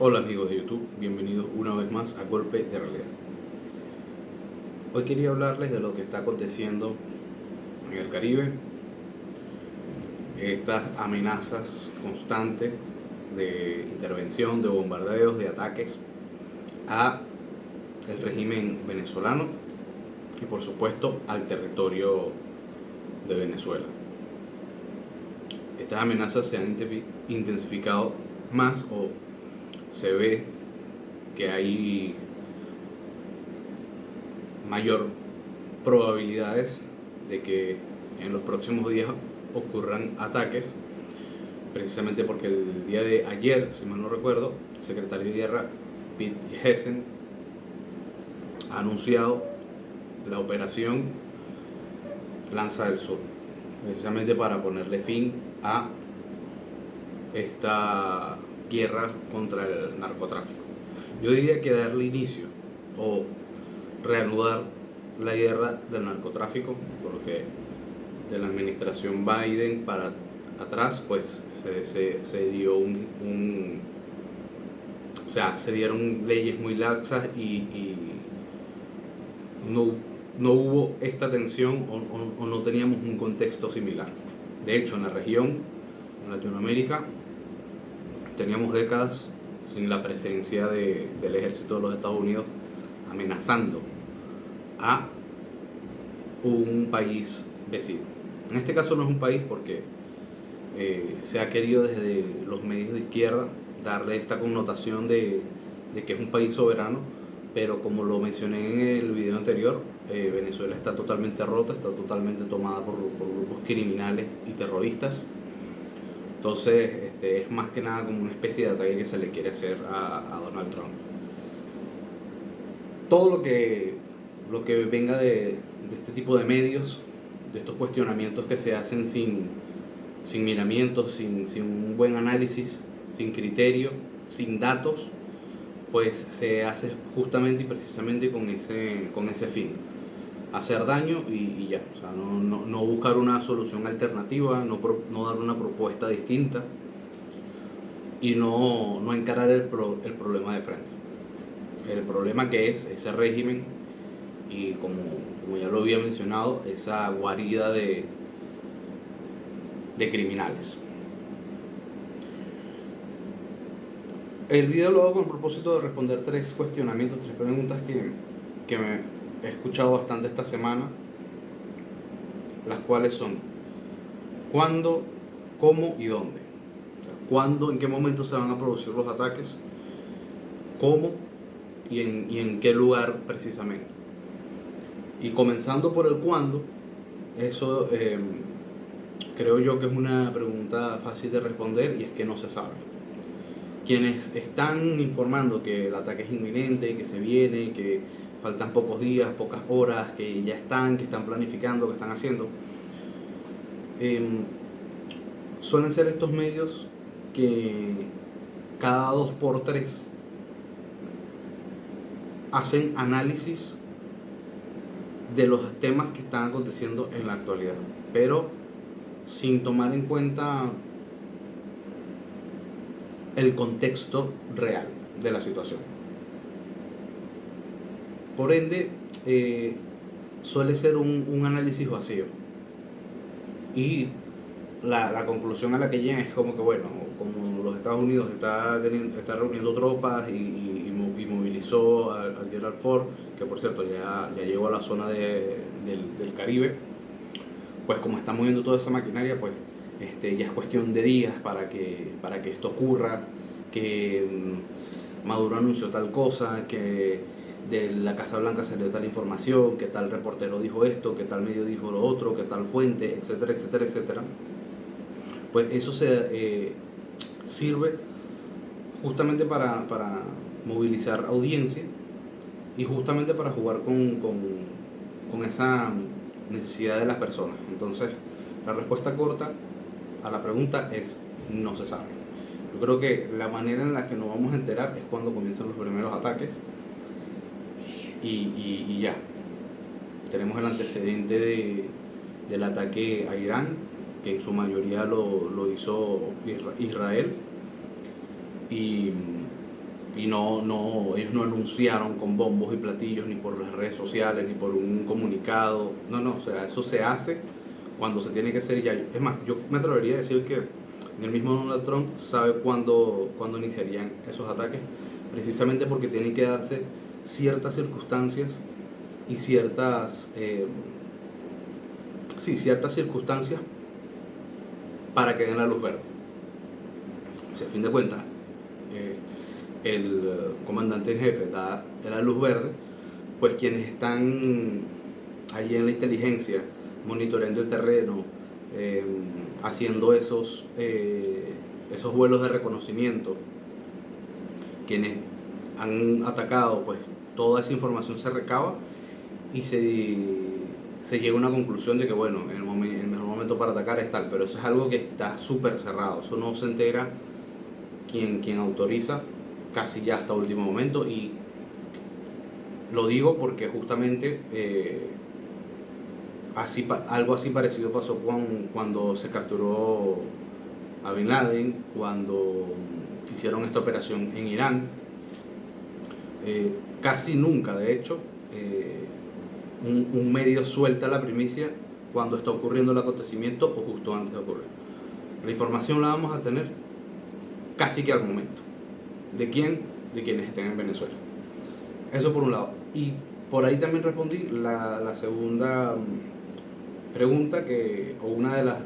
Hola amigos de YouTube, bienvenidos una vez más a Golpe de Realidad. Hoy quería hablarles de lo que está aconteciendo en el Caribe, estas amenazas constantes de intervención, de bombardeos, de ataques a el régimen venezolano y por supuesto al territorio de Venezuela. Estas amenazas se han intensificado más o se ve que hay mayor probabilidades de que en los próximos días ocurran ataques, precisamente porque el día de ayer, si mal no recuerdo, el secretario de Guerra Pete Hegseth ha anunciado la operación Lanza del Sur, precisamente para ponerle fin a esta guerra contra el narcotráfico. Yo diría que darle inicio o reanudar la guerra del narcotráfico, porque de la administración Biden para atrás pues se dio o sea, se dieron leyes muy laxas y no hubo esta tensión o no teníamos un contexto similar. De hecho, en la región, en Latinoamérica, teníamos décadas sin la presencia del ejército de los Estados Unidos amenazando a un país vecino. En este caso no es un país porque se ha querido desde los medios de izquierda darle esta connotación de que es un país soberano, pero como lo mencioné en el video anterior, Venezuela está totalmente rota, está totalmente tomada por grupos criminales y terroristas. Entonces es más que nada como una especie de ataque que se le quiere hacer a Donald Trump. Todo lo que venga de este tipo de medios, de estos cuestionamientos que se hacen sin miramientos, sin un buen análisis, sin criterio, sin datos, pues se hace justamente y precisamente con ese fin, hacer daño y ya, o sea, no buscar una solución alternativa, no dar una propuesta distinta y no encarar el problema de frente. El problema que es ese régimen y como ya lo había mencionado, esa guarida de criminales. El video lo hago con el propósito de responder tres cuestionamientos, tres preguntas que me he escuchado bastante esta semana, las cuales son: ¿cuándo, cómo y dónde? O sea, ¿cuándo, en qué momento se van a producir los ataques? ¿Cómo y en qué lugar precisamente? Y comenzando por el cuándo, eso creo yo que es una pregunta fácil de responder y es que no se sabe. Quienes están informando que el ataque es inminente, que se viene, que faltan pocos días, pocas horas, que ya están, que están planificando, que están haciendo, suelen ser estos medios que cada 2 por 3 hacen análisis de los temas que están aconteciendo en la actualidad, pero sin tomar en cuenta el contexto real de la situación. Por ende, suele ser un análisis vacío y la conclusión a la que llegan es como que, bueno, como los Estados Unidos está reuniendo tropas y movilizó al Gerald Ford, que por cierto ya llegó a la zona del Caribe, pues como está moviendo toda esa maquinaria, pues ya es cuestión de días para que esto ocurra, que Maduro anunció tal cosa, que de la Casa Blanca salió tal información, que tal reportero dijo esto, que tal medio dijo lo otro, que tal fuente, etcétera, etcétera, etcétera. Pues eso sirve justamente para movilizar audiencia y justamente para jugar con esa necesidad de las personas. Entonces, la respuesta corta a la pregunta es: no se sabe. Yo creo que la manera en la que nos vamos a enterar es cuando comienzan los primeros ataques y ya. Tenemos el antecedente del ataque a Irán, que en su mayoría lo hizo Israel, y Y ellos no anunciaron con bombos y platillos, ni por las redes sociales, ni por un comunicado. No, o sea, eso se hace cuando se tiene que hacer ya. Es más, yo me atrevería a decir que el mismo Donald Trump sabe cuándo iniciarían esos ataques, precisamente porque tienen que darse ciertas circunstancias y ciertas circunstancias para que den la luz verde. Si a fin de cuentas el comandante en jefe da la luz verde, pues quienes están allí en la inteligencia, monitoreando el terreno, haciendo esos vuelos de reconocimiento, quienes han atacado, pues toda esa información se recaba y se llega a una conclusión de que bueno, el mejor momento para atacar es tal, pero eso es algo que está súper cerrado, eso no se entera quien autoriza casi ya hasta último momento. Y lo digo porque justamente algo así parecido pasó cuando se capturó a Bin Laden, cuando hicieron esta operación en Irán. Casi nunca, de hecho, un medio suelta la primicia cuando está ocurriendo el acontecimiento o justo antes de ocurrir. La información la vamos a tener casi que al momento. ¿De quién? De quienes estén en Venezuela. Eso por un lado. Y por ahí también respondí la segunda pregunta, o una de las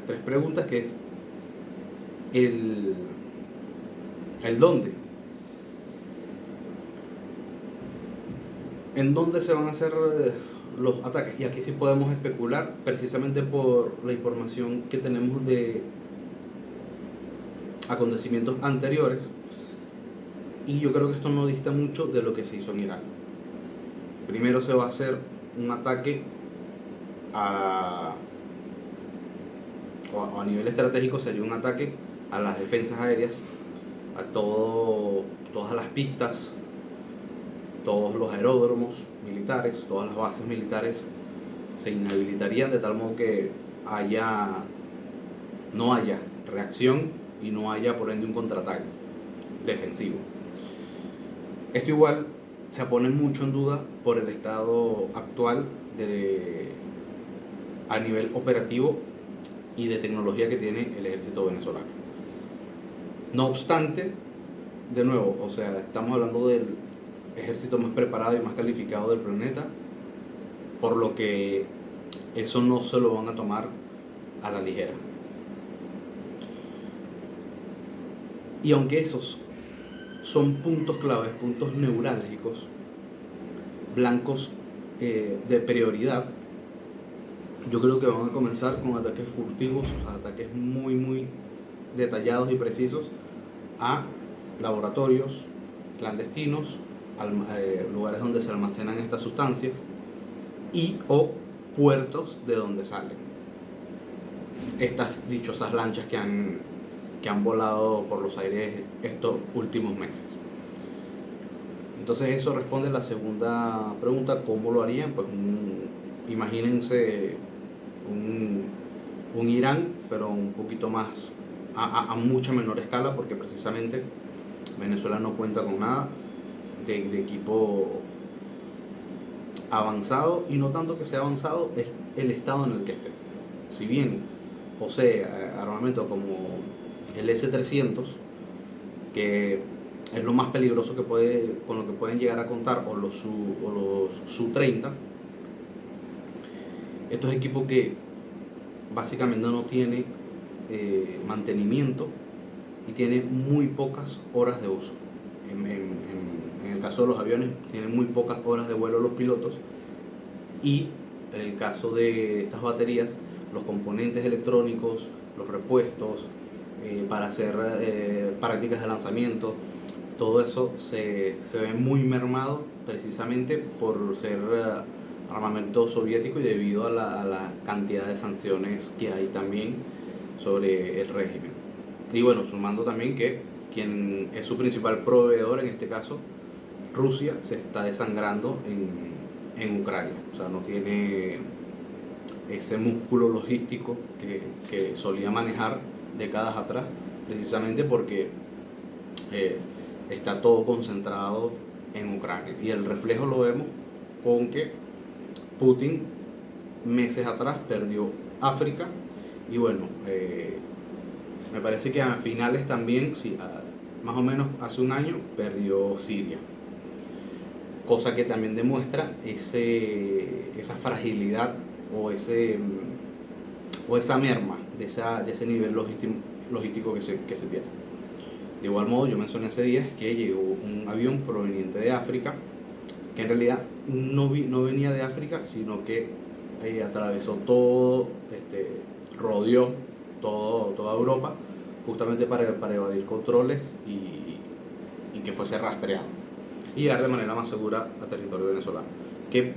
tres preguntas, que es el dónde. ¿En dónde se van a hacer los ataques? Y aquí sí podemos especular, precisamente por la información que tenemos de acontecimientos anteriores. Y yo creo que esto no dista mucho de lo que se hizo en Irak. Primero se va a hacer un ataque a nivel estratégico, sería un ataque a las defensas aéreas, a todas las pistas, todos los aeródromos militares, todas las bases militares se inhabilitarían de tal modo que no haya reacción y no haya por ende un contraataque defensivo. Esto igual se pone mucho en duda por el estado actual a nivel operativo y de tecnología que tiene el ejército venezolano. No obstante, de nuevo, o sea, estamos hablando del ejército más preparado y más calificado del planeta, por lo que eso no se lo van a tomar a la ligera. Y aunque esos son puntos claves, puntos neurálgicos, blancos de prioridad, yo creo que van a comenzar con ataques furtivos, o sea, ataques muy, muy detallados y precisos a laboratorios clandestinos, lugares donde se almacenan estas sustancias o puertos de donde salen estas dichosas lanchas que han volado por los aires estos últimos meses. Entonces eso responde a la segunda pregunta, ¿cómo lo harían? Pues imagínense un Irán, pero un poquito más, a mucha menor escala, porque precisamente Venezuela no cuenta con nada de equipo avanzado, y no tanto que sea avanzado, es el estado en el que esté. Si bien posee armamento como el S-300, que es lo más peligroso con lo que pueden llegar a contar, o los Su-30, estos equipos que básicamente no tiene mantenimiento y tiene muy pocas horas de uso. En el caso de los aviones, tienen muy pocas horas de vuelo los pilotos, y en el caso de estas baterías, los componentes electrónicos, los repuestos para hacer prácticas de lanzamiento, todo eso se ve muy mermado precisamente por ser armamento soviético y debido a la cantidad de sanciones que hay también sobre el régimen. Y bueno, sumando también que quien es su principal proveedor, en este caso Rusia, se está desangrando en Ucrania. O sea, no tiene ese músculo logístico que solía manejar décadas atrás, precisamente porque está todo concentrado en Ucrania. Y el reflejo lo vemos con que Putin meses atrás perdió África y bueno, me parece que a finales también, sí, más o menos hace un año, perdió Siria. Cosa que también demuestra esa fragilidad o, o esa merma de ese nivel logístico que se tiene. De igual modo, yo mencioné hace días que llegó un avión proveniente de África, que en realidad no venía de África, sino que atravesó todo, rodeó toda Europa, justamente para evadir controles y que fuese rastreado y llegar de manera más segura a territorio venezolano. Que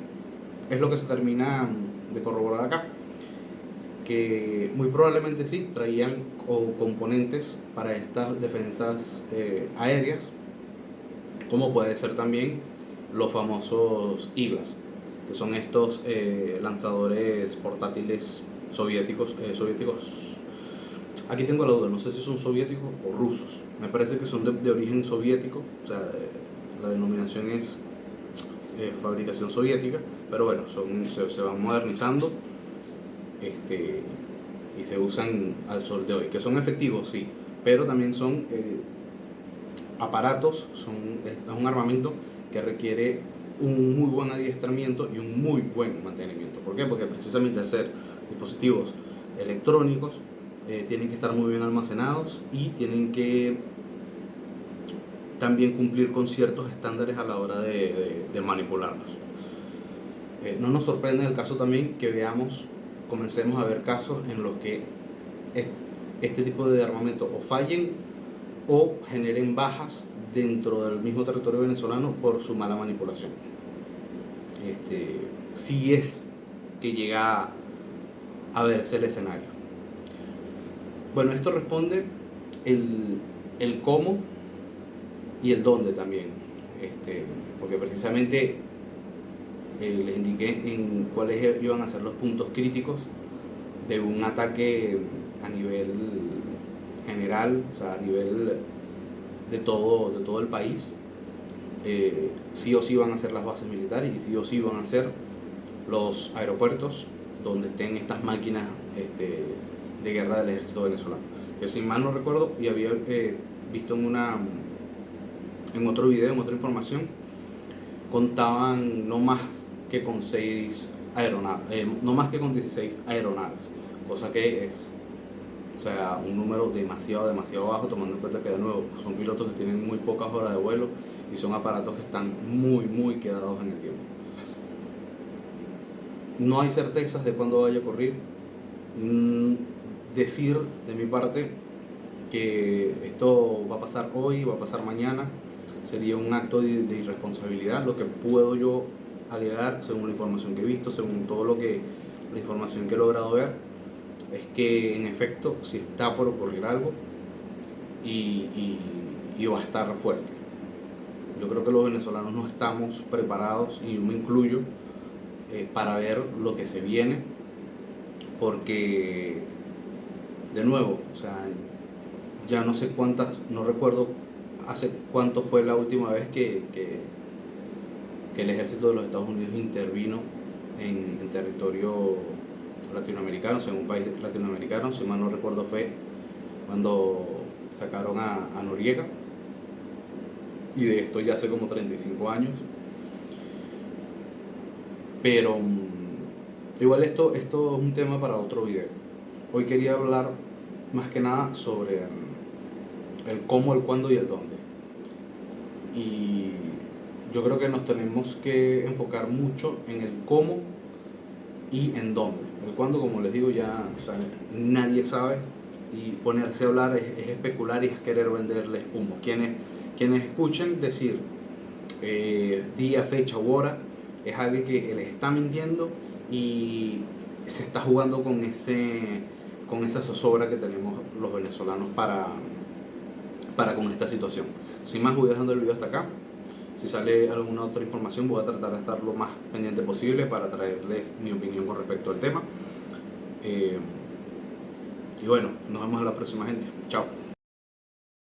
es lo que se termina de corroborar acá, que muy probablemente sí traían componentes para estas defensas aéreas, como puede ser también los famosos IGLAS, que son estos lanzadores portátiles soviéticos. Aquí tengo la duda, no sé si son soviéticos o rusos. Me parece que son de origen soviético, o sea, la denominación es fabricación soviética, pero bueno, se van modernizando y se usan al sol de hoy. Que son efectivos, sí, pero también son aparatos, es un armamento que requiere un muy buen adiestramiento y un muy buen mantenimiento. ¿Por qué? Porque precisamente al ser dispositivos electrónicos tienen que estar muy bien almacenados y tienen que también cumplir con ciertos estándares a la hora de manipularlos. No nos sorprende el caso también que comencemos a ver casos en los que este tipo de armamento o fallen o generen bajas dentro del mismo territorio venezolano por su mala manipulación. Si es que llega a verse el escenario. Bueno, esto responde el cómo y el dónde también, porque precisamente les indiqué en cuáles iban a ser los puntos críticos de un ataque a nivel general, o sea, a nivel de todo el país. Sí o sí van a ser las bases militares y sí o sí van a ser los aeropuertos donde estén estas máquinas de guerra del ejército venezolano. Que si mal no recuerdo, y había visto en otro video, en otra información, contaban no más que con 6 aeronaves, no más que con 16 aeronaves, cosa que es, o sea, un número demasiado bajo, tomando en cuenta que de nuevo son pilotos que tienen muy pocas horas de vuelo y son aparatos que están muy quedados en el tiempo. No hay certezas de cuándo vaya a ocurrir. Decir de mi parte que esto va a pasar hoy, va a pasar mañana, sería un acto de irresponsabilidad. Lo que puedo yo alegar, según la información que he visto, según la información que he logrado ver, es que en efecto si está por ocurrir algo y va a estar fuerte. Yo creo que los venezolanos no estamos preparados, y yo me incluyo, para ver lo que se viene, porque de nuevo, o sea, ya no sé no recuerdo hace cuánto fue la última vez que el ejército de los Estados Unidos intervino en territorio latinoamericano, en un país latinoamericano. Si mal no recuerdo fue cuando sacaron a Noriega, y de esto ya hace como 35 años. Pero igual esto es un tema para otro video. Hoy quería hablar más que nada sobre el cómo, el cuándo y el dónde. Y yo creo que nos tenemos que enfocar mucho en el cómo y en dónde. El cuándo, como les digo, ya, o sea, nadie sabe, y ponerse a hablar es especular y es querer venderles humo. Quienes escuchen decir día, fecha u hora, es alguien que les está mintiendo y se está jugando con esa zozobra que tenemos los venezolanos para con esta situación. Sin más, voy dejando el video hasta acá. Si sale alguna otra información, voy a tratar de estar lo más pendiente posible para traerles mi opinión con respecto al tema. Y bueno, nos vemos en la próxima, gente. Chao.